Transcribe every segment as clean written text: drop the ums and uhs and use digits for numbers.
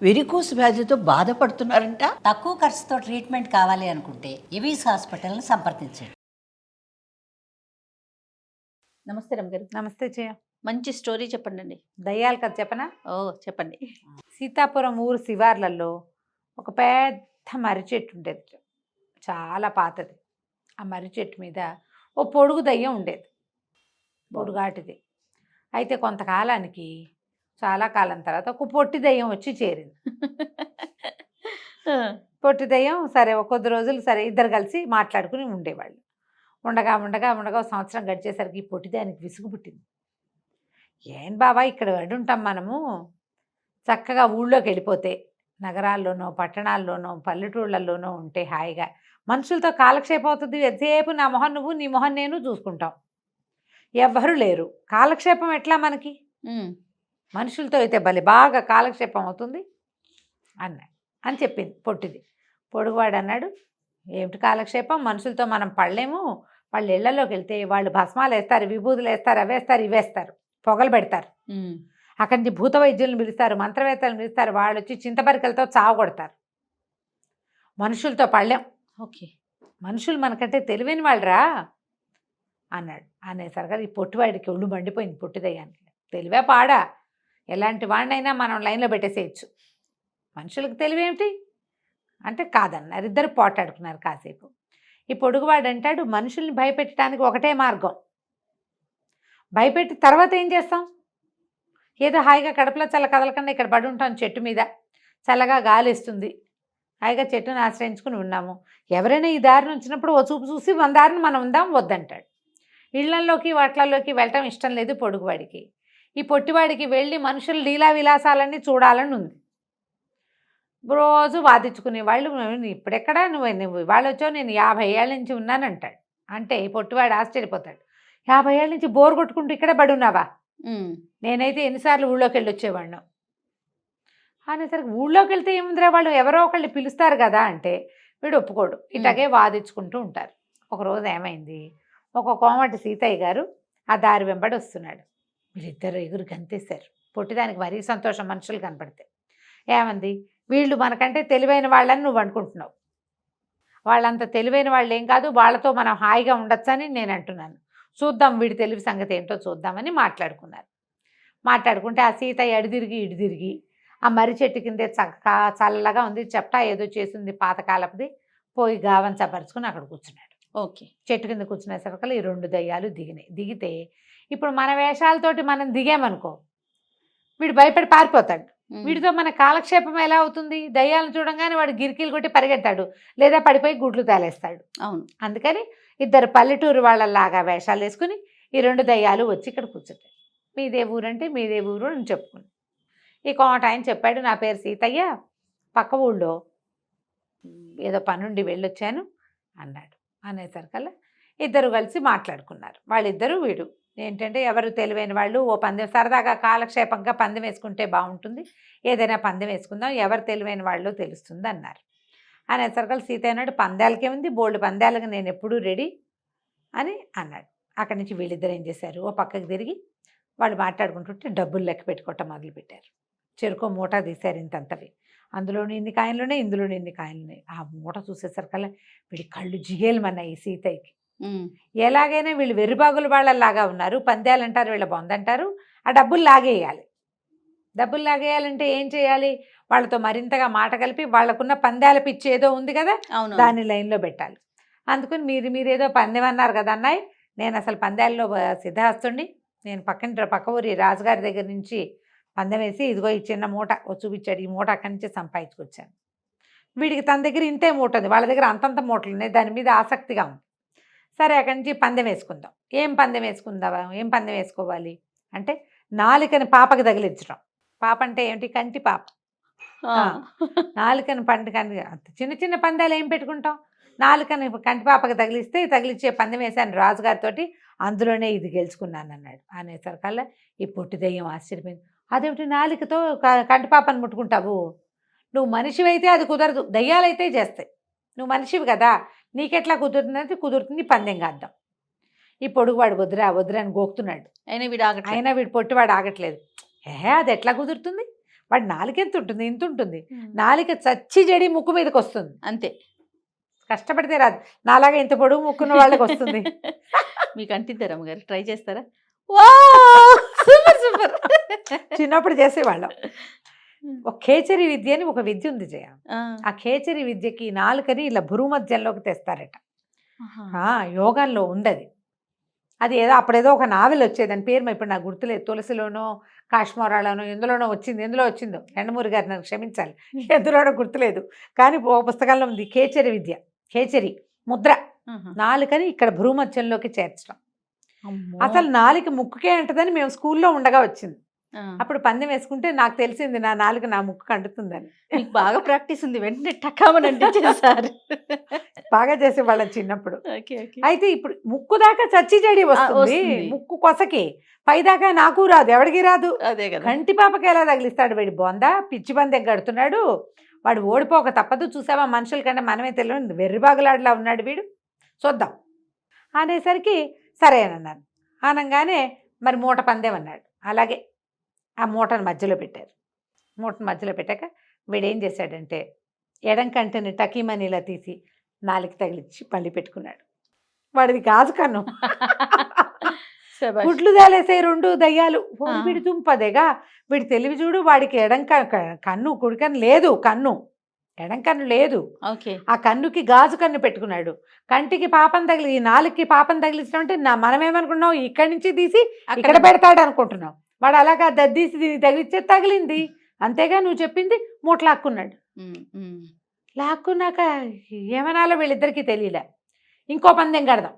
Varicose వ్యాధితో బాధపడుతున్నారంట. తక్కువ ఖర్చుతో ట్రీట్మెంట్ కావాలి అనుకుంటే ఎవిస్ హాస్పిటల్ని సంప్రదించండి. నమస్తే రమ్మగారు. నమస్తే జయ. మంచి స్టోరీ చెప్పండి. దయ్యాల కథ చెప్పనా? ఓ చెప్పండి. సీతాపురం ఊరు శివార్లలో ఒక పెద్ద మర్రి చెట్టు ఉండేది, చాలా పాతది. ఆ మర్రి చెట్టు మీద ఓ పొడుగు దయ్యం ఉండేది, పొడుగాటిది. అయితే కొంతకాలానికి, చాలా కాలం తర్వాత ఒక పొట్టి దయ్యం వచ్చి చేరింది. పొట్టి దయ్యం సరే ఒక కొద్ది రోజులు సరే ఇద్దరు కలిసి మాట్లాడుకుని ఉండేవాళ్ళు. ఉండగా ఉండగా ఉండగా ఒక సంవత్సరం గడిచేసరికి ఈ పొట్టి దానికి విసుగు పుట్టింది. ఏం బాబా ఇక్కడ ఉంటాం మనము, చక్కగా ఊళ్ళోకి వెళ్ళిపోతే నగరాల్లోనో పట్టణాల్లోనో పల్లెటూళ్ళల్లోనో ఉంటే హాయిగా మనుషులతో కాలక్షేపం అవుతుంది. ఎంతసేపు నా మొహం నువ్వు నీ మొహం నేను చూసుకుంటాం, ఎవ్వరూ లేరు. కాలక్షేపం ఎట్లా మనకి? మనుషులతో అయితే భలే బాగా కాలక్షేపం అవుతుంది అని చెప్పింది పొట్టిది. పొడుగువాడు అన్నాడు, ఏమిటి కాలక్షేపం, మనుషులతో మనం పడలేము. వాళ్ళు ఇళ్లలోకి వెళ్తే వాళ్ళు భస్మాలు వేస్తారు, విభూతులు వేస్తారు, అవేస్తారు, ఇవేస్తారు, పొగలు పెడతారు. అక్కడి నుంచి భూత వైద్యులను పిలుస్తారు, మంత్రవేత్తలను పిలుస్తారు, వాళ్ళు వచ్చి చింతపరికలతో చావు కొడతారు. మనుషులతో పడలేం. ఓకే, మనుషులు మనకంటే తెలివైన వాళ్ళరా అన్నాడు. అనేసరికి ఈ పొట్టివాడికి ఒళ్ళు మండిపోయింది. పొట్టిదయ్యానికి తెలివే పాడా, ఎలాంటి వాడినైనా మనం లైన్లో పెట్టేసేయచ్చు, మనుషులకు తెలివేమిటి అంటే కాదన్నారు. ఇద్దరు పోటాడుకున్నారు కాసేపు. ఈ పొడుగువాడు అంటాడు, మనుషుల్ని భయపెట్టడానికి ఒకటే మార్గం, భయపెట్టి తర్వాత ఏం చేస్తాం? ఏదో హాయిగా కడుపులో చల్ల కదలకుండా ఇక్కడ పడి ఉంటాం, చెట్టు మీద చల్లగా గాలి ఇస్తుంది, హాయిగా చెట్టును ఆశ్రయించుకుని ఉన్నాము. ఎవరైనా ఈ దారిని వచ్చినప్పుడు ఓ చూపు చూసి మన దారిని మనం ఉందాం వద్దంటాడు. ఇళ్లలోకి వాట్లలోకి వెళ్ళటం ఇష్టం లేదు పొడుగువాడికి. ఈ పొట్టివాడికి వెళ్ళి మనుషుల లీలా విలాసాలన్నీ చూడాలని ఉంది. రోజు వాదించుకునే వాళ్ళు, ఇప్పుడెక్కడా నువ్వు వాళ్ళు వచ్చావు, నేను 50 ఏళ్ళ నుంచి ఉన్నానంటాడు. అంటే ఈ పొట్టివాడు ఆశ్చర్యపోతాడు, 50 ఏళ్ళ నుంచి బోర్ కొట్టుకుంటూ ఇక్కడే పడి ఉన్నావా? నేనైతే ఎన్నిసార్లు ఊళ్ళోకి వెళ్ళి వచ్చేవాడిను అనేసరికి, ఊళ్ళోకి వెళ్తే ఏముందిరా, వాళ్ళు ఎవరో ఒకళ్ళు పిలుస్తారు కదా అంటే వీడు ఒప్పుకోడు. ఇట్లాగే వాదించుకుంటూ ఉంటారు. ఒకరోజు ఏమైంది, ఒక కోమటి సీతయ్య గారు ఆ దారి వెంబడి వస్తున్నాడు. వీళ్ళిద్దరు ఎగురు గంతేశారు. పొట్టిదానికి మరీ సంతోషం మనుషులు కనపడితే. ఏమంది, వీళ్ళు మనకంటే తెలివైన వాళ్ళని నువ్వు అనుకుంటున్నావు, వాళ్ళంత తెలివైన వాళ్ళు ఏం కాదు, వాళ్ళతో మనం హాయిగా ఉండొచ్చని నేను అంటున్నాను, చూద్దాం వీడి తెలివి సంగతి ఏంటో చూద్దామని మాట్లాడుకున్నారు. మాట్లాడుకుంటే ఆ సీతయ్య ఇటు తిరిగి ఆ మర్రి చెట్టు కిందే చల్లగా ఉంది, చెప్తా ఏదో చేసింది పాతకాలపుది, పోయి గావం చపరుచుకుని అక్కడ కూర్చున్నాడు. ఓకే, చెట్టు కింద కూర్చునేసరికి ఈ 2 దయ్యాలు దిగితే ఇప్పుడు మన వేషాలతోటి మనం దిగామనుకో వీడు భయపడి పారిపోతాడు. వీడితో మన కాలక్షేపం ఎలా అవుతుంది? దయ్యాలను చూడంగానే వాడు గిరికీలు కొట్టి పరిగెత్తాడు, లేదా పడిపోయి గుడ్లు తేలేస్తాడు. అవును. అందుకని ఇద్దరు పల్లెటూరు వాళ్ళలాగా వేషాలు వేసుకుని ఈ 2 దయ్యాలు వచ్చి ఇక్కడ కూర్చుంటాయి. మీదే ఊరంటే మీదే ఊరు అని చెప్పుకుని ఈ కోమట ఆయన చెప్పాడు, నా పేరు సీతయ్య, పక్క ఊళ్ళో ఏదో పనుండి వెళ్ళొచ్చాను అన్నాడు. అనేసరికల్లా ఇద్దరు కలిసి మాట్లాడుకున్నారు. వాళ్ళిద్దరూ వీడు ఏంటంటే ఎవరు తెలివైన వాళ్ళు, ఓ పందెం సరదాగా కాలక్షేపంగా పందెం వేసుకుంటే బాగుంటుంది, ఏదైనా పందెం వేసుకుందాం, ఎవరు తెలివైన వాళ్ళు తెలుస్తుంది అన్నారు. అనేసరికల్లా సీతయ్య అన్నాడు, పందాలకేముంది, బోల్డ్ పందాలకు నేను ఎప్పుడూ రెడీ అని అన్నాడు. అక్కడి నుంచి వీళ్ళిద్దరు ఏం చేశారు, ఓ పక్కకి తిరిగి వాళ్ళు మాట్లాడుకుంటుంటే డబ్బులు లెక్క పెట్టుకోవటం మొదలుపెట్టారు. చెరుకో మూట తీశారు ఇంతంతవి, అందులోని ఇన్ని కాయలున్నాయి, ఇందులోని ఇన్ని కాయలున్నాయి. ఆ మూట చూసేసరికల్లా వీడి కళ్ళు జిగేలమన్నాయి సీతయ్యకి. ఎలాగైనా వీళ్ళు వెర్రిబాగుల వాళ్ళలాగా ఉన్నారు, పందాలు అంటారు, వీళ్ళ బొందంటారు, ఆ డబ్బులు లాగేయాలి. డబ్బులు లాగేయాలంటే ఏం చేయాలి, వాళ్ళతో మరింతగా మాట కలిపి వాళ్ళకున్న పందాల పిచ్చి ఏదో ఉంది కదా, దాన్ని లైన్లో పెట్టాలి. అందుకని మీరేదో పందెం అన్నారు కదా అన్నాయి, నేను అసలు పందాల్లో సిద్ధహస్తుండి, నేను పక్క ఊరి రాజుగారి దగ్గర నుంచి పందెం వేసి ఇదిగో ఈ చిన్న మూట చూపించాడు, ఈ మూట అక్కడి నుంచి సంపాదించుకొచ్చాను. వీడికి తన దగ్గర ఇంతే మూట ఉంది, వాళ్ళ దగ్గర అంతంత మూటలు ఉన్నాయి, దాని మీద ఆసక్తిగా ఉంది. సరే అక్కడి నుంచి పందెం వేసుకుందాం. ఏం పందెం వేసుకోవాలి అంటే నాలుకని పాపకి తగిలించడం. పాప అంటే ఏమిటి, కంటి పాప. నాలుకని చిన్న చిన్న పందాలు ఏం పెట్టుకుంటాం, నాలుకని కంటి పాపకి తగిలించే పందెం వేశాను రాజుగారితోటి, అందులోనే ఇది గెలుచుకున్నాను అన్నాడు. అనేసరికల్లా ఈ పొట్టి దయ్యం ఆశ్చర్యపోయింది. అదేమిటి నాలుకతో కంటిపాపను ముట్టుకుంటావు, నువ్వు మనిషివైతే అది కుదరదు, దయ్యాలైతే చేస్తాయి, నువ్వు మనిషివి కదా, నీకెట్లా కుదురుతుందంటే కుదురుతుంది, పందెం కాద్దాం. ఈ పొడుగువాడు వద్దురా అని గోకుతున్నాడు. అయినా వీడు పొట్టివాడు ఆగట్లేదు. అది ఎట్లా కుదురుతుంది, వాడి నాలుక ఎంత ఉంటుంది, ఇంత ఉంటుంది. నాలుక చచ్చి జడి ముక్కు మీదకి వస్తుంది, అంతే. కష్టపడితే రాదు. నాలాగా ఇంత పొడుగు ముక్కున్న వాళ్ళకి వస్తుంది. మీకు అంటిద్దా రమ్మగారు? ట్రై చేస్తారా? వావ్! Super super. చిన్నప్పుడు చేసేవాళ్ళం. ఒక ఖేచరి విద్య అని ఒక విద్య ఉంది జయ. ఆ ఖేచరి విద్యకి నాలుకని ఇలా భూమధ్యంలోకి తెస్తారట. యోగాల్లో ఉండదు అది. ఏదో అప్పుడేదో ఒక నావెల్ వచ్చేదని పేరు ఇప్పుడు నాకు గుర్తులేదు. తులసిలోనో కాశ్మీరాలోనో ఎందులోనో వచ్చింది. ఎందులో వచ్చిందో ఎండమూరి గారు నన్ను క్షమించాలి, ఎందులోనో గుర్తులేదు. కానీ ఒక పుస్తకంలో ఉంది ఖేచరి విద్య. ఖేచరి ముద్ర నాలుకని ఇక్కడ భూమధ్యంలోకి చేర్చడం. అసలు నాలుక ముక్కుకే అంటదని మేము స్కూల్లో ఉండగా వచ్చింది. అప్పుడు పందెం వేసుకుంటే నాకు తెలిసింది నా నాలుక నా ముక్కు అంటుతుందని. మీకు బాగా ప్రాక్టీస్ ఉంది, వెంటనే టకామనండి చేశారు. బాగా చేసేవాళ్ళం చిన్నప్పుడు. అయితే ఇప్పుడు ముక్కు దాకా చచ్చి జడి వస్తుంది, ముక్కు కొసకి పైదాకా నాకు రాదు, ఎవడికి రాదు. అదే కదా. కంటి పాపకి ఎలా తగిలిస్తాడు వీడి బొంద, పిచ్చి పందెం కడుతున్నాడు, వాడు ఓడిపోక తప్పదు. చూసావా మనుషుల కంటే మనమే తెలియదు, వెర్రిబాగులాడిలా ఉన్నాడు వీడు, చూద్దాం అనేసరికి సరేనన్నాను. అనగానే మరి మూట పందెం అన్నాడు. అలాగే ఆ మూటను మధ్యలో పెట్టారు. మూటను మధ్యలో పెట్టాక వీడేం చేశాడంటే ఎడం కంటిని టకీమని ఇలా తీసి నాలుగు తగిలిచ్చి పళ్ళి పెట్టుకున్నాడు. వాడిది గాజు కన్ను. గుడ్లు దాలేసే రెండు దయ్యాలు. వీడి దుంపదేగా, వీడి తెలివి చూడు. వాడికి ఎడం కన్ను కుడి కన్ను లేదు, కన్ను ఎడం కన్ను లేదు. ఆ కన్నుకి గాజు కన్ను పెట్టుకున్నాడు. కంటికి పాపం తగిలి, ఈ నాలుగుకి పాపం తగిలించడం అంటే మనమేమనుకున్నావు ఇక్కడి నుంచి తీసి ఇక్కడ పెడతాడు అనుకుంటున్నావు. వాడు అలాగా దద్దీసి తగిలిచ్చే తగిలింది అంతేగా. నువ్వు చెప్పింది మూట లాక్కున్నాడు. లాక్కున్నాక ఏమనాలో వీళ్ళిద్దరికీ తెలియలే. ఇంకో పందెం కడదాం,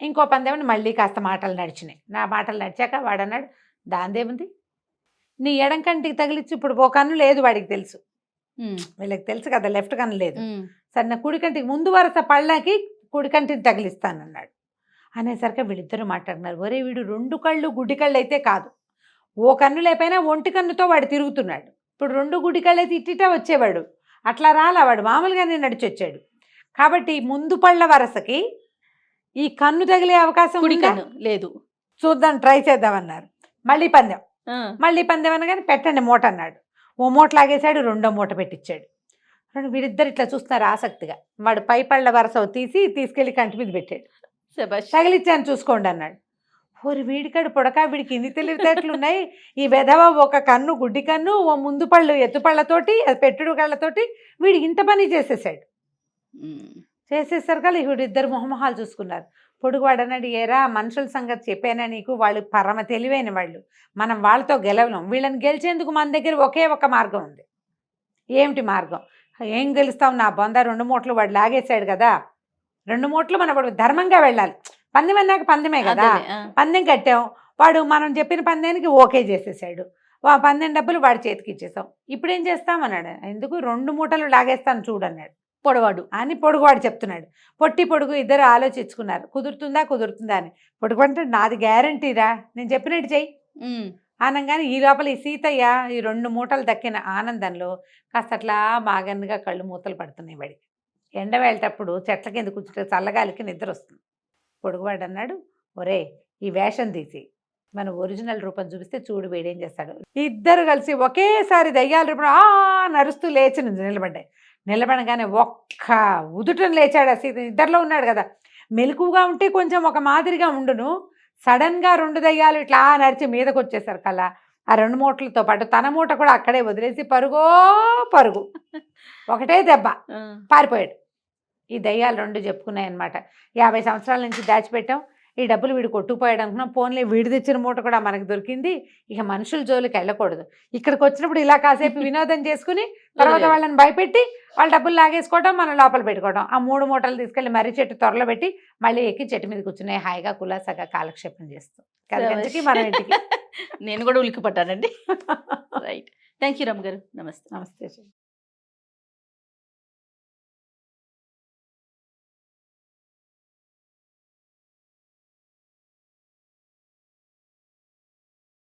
ఇంకో పందెం. మళ్ళీ కాస్త మాటలు నడిచినాయి. నా మాటలు నడిచాక వాడు అన్నాడు, దాందేముంది, నీ ఎడం కంటికి తగిలిచ్చి ఇప్పుడు ఓ కన్ను లేదు వాడికి తెలుసు, వీళ్ళకి తెలుసు కదా లెఫ్ట్ కన్ను లేదు. సరే నా కుడి కంటికి ముందు వరుస పళ్ళకి కుడి కంటిని తగిలిస్తానన్నాడు. అనేసరికి వీళ్ళిద్దరూ మాట్లాడినారు. ఒరే వీడు రెండు కళ్ళు గుడ్డి కళ్ళు అయితే కాదు, ఓ కన్ను లేకపోయినా ఒంటి కన్నుతో వాడు తిరుగుతున్నాడు. ఇప్పుడు రెండు గుడి కళ్ళు అయితే ఇట్టిటా వచ్చేవాడు, అట్లా రాలా, వాడు మామూలుగానే నడిచి వచ్చాడు. కాబట్టి ముందు పళ్ళ వరసకి ఈ కన్ను తగిలే అవకాశం లేదు, చూద్దాం ట్రై చేద్దామన్నారు. మళ్ళీ పందెం అనగానే పెట్టండి మూట అన్నాడు. ఓ మూట లాగేశాడు, రెండో మూట పెట్టించాడు. వీడిద్దరు ఇట్లా చూస్తున్నారు ఆసక్తిగా. వాడు పై పళ్ళ వరస తీసుకెళ్ళి కంటి మీద పెట్టాడు. తగిలిచ్చాను చూసుకోండి అన్నాడు. ఓరి వీడికాడు పొడక, వీడికి ఇన్ని తెలివితేటలు ఉన్నాయి. ఈ వెధవ ఒక కన్ను గుడ్డి కన్ను, ఓ ముందు పళ్ళు ఎత్తుపళ్ళతోటి, పెట్టుడు కళ్ళతోటి వీడికి ఇంత పని చేసేసాడు. చేసేసరికి వీడిద్దరు మొహమొహాలు చూసుకున్నారు. పొడుగువాడు అన్నాడు, ఏరా మనుషుల సంగతి చెప్పానా నీకు, వాళ్ళు పరమ తెలివైన వాళ్ళు, మనం వాళ్ళతో గెలవలేం. వీళ్ళని గెలిచేందుకు మన దగ్గర ఒకే ఒక మార్గం ఉంది. ఏమిటి మార్గం? ఏం గెలుస్తాం, నా బొంద రెండు మూటలు వాడు లాగేశాడు కదా, రెండు మూటలు మన వాడు ధర్మంగా వెళ్ళాలి. పందెం అన్నాక పందెమే కదా, పందెం కట్టాం, వాడు మనం చెప్పిన పందెనికి ఓకే చేసేసాడు. పందెం డబ్బులు వాడి చేతికి ఇచ్చేసాం. ఇప్పుడు ఏం చేస్తామన్నాడు. ఎందుకు, రెండు మూటలు లాగేస్తాను చూడన్నాడు పొడవాడు అని. పొడుగువాడు చెప్తున్నాడు. పొడుగు ఇద్దరు ఆలోచించుకున్నారు, కుదురుతుందా అని. పొడుగు అంటే నాది గ్యారంటీరా, నేను చెప్పినట్టు చెయ్యి అనగానే ఈ లోపల ఈ సీతయ్య ఈ రెండు మూటలు దక్కిన ఆనందంలో కాస్త అట్లా బాగన్నుగా కళ్ళు మూతలు పడుతున్నాయి వాడికి. ఎండ వెళ్ళేటప్పుడు చెట్ల కింద కూర్చుంటే చల్లగాలికి నిద్ర వస్తుంది. పొడుగువాడు అన్నాడు, ఒరే ఈ వేషం తీసి మన ఒరిజినల్ రూపం చూపిస్తే చూడు వీడేం చేస్తాడు. ఇద్దరు కలిసి ఒకేసారి దయ్యాల రూపం నరుస్తూ లేచి నిలబడ్డాయి. నిలబడగానే ఒక్క ఉదుటం లేచాడు. అసలు ఇద్దరిలో ఉన్నాడు కదా, మెలకుగా ఉంటే కొంచెం ఒక మాదిరిగా ఉండును. సడన్గా రెండు దయ్యాలు ఇట్లా నడిచి మీదకి వచ్చేసారు కల్లా. ఆ రెండు మూటలతో పాటు తన మూట కూడా అక్కడే వదిలేసి పరుగు ఒకటే దెబ్బ పారిపోయాడు. ఈ దయ్యాలు రెండు చెప్పుకున్నాయి అనమాట. 50 సంవత్సరాల నుంచి దాచిపెట్టాం, ఈ డబ్బులు వీడు కొట్టుకుపోయాడు అనుకున్నాం, పోన్లే వీడి తెచ్చిన మూట కూడా మనకు దొరికింది, ఇక మనుషుల జోలికి వెళ్ళకూడదు. ఇక్కడికి వచ్చినప్పుడు ఇలా కాసేపు వినోదం చేసుకుని తర్వాత వాళ్ళని భయపెట్టి వాళ్ళ డబ్బులు లాగేసుకోవడం, మనం లోపల పెట్టుకోవడం. ఆ 3 మూటలు తీసుకెళ్ళి మర్రి చెట్టు త్వరలో పెట్టి మళ్ళీ ఎక్కి చెట్టు మీద కూర్చున్నాయి హాయిగా కులాసగా కాలక్షేపం చేస్తూ. కలిసి మన ఇంటికి నేను కూడా ఉలికి పట్టానండి. రైట్, థ్యాంక్ యూ రమ్మ గారు. నమస్తే. నమస్తే.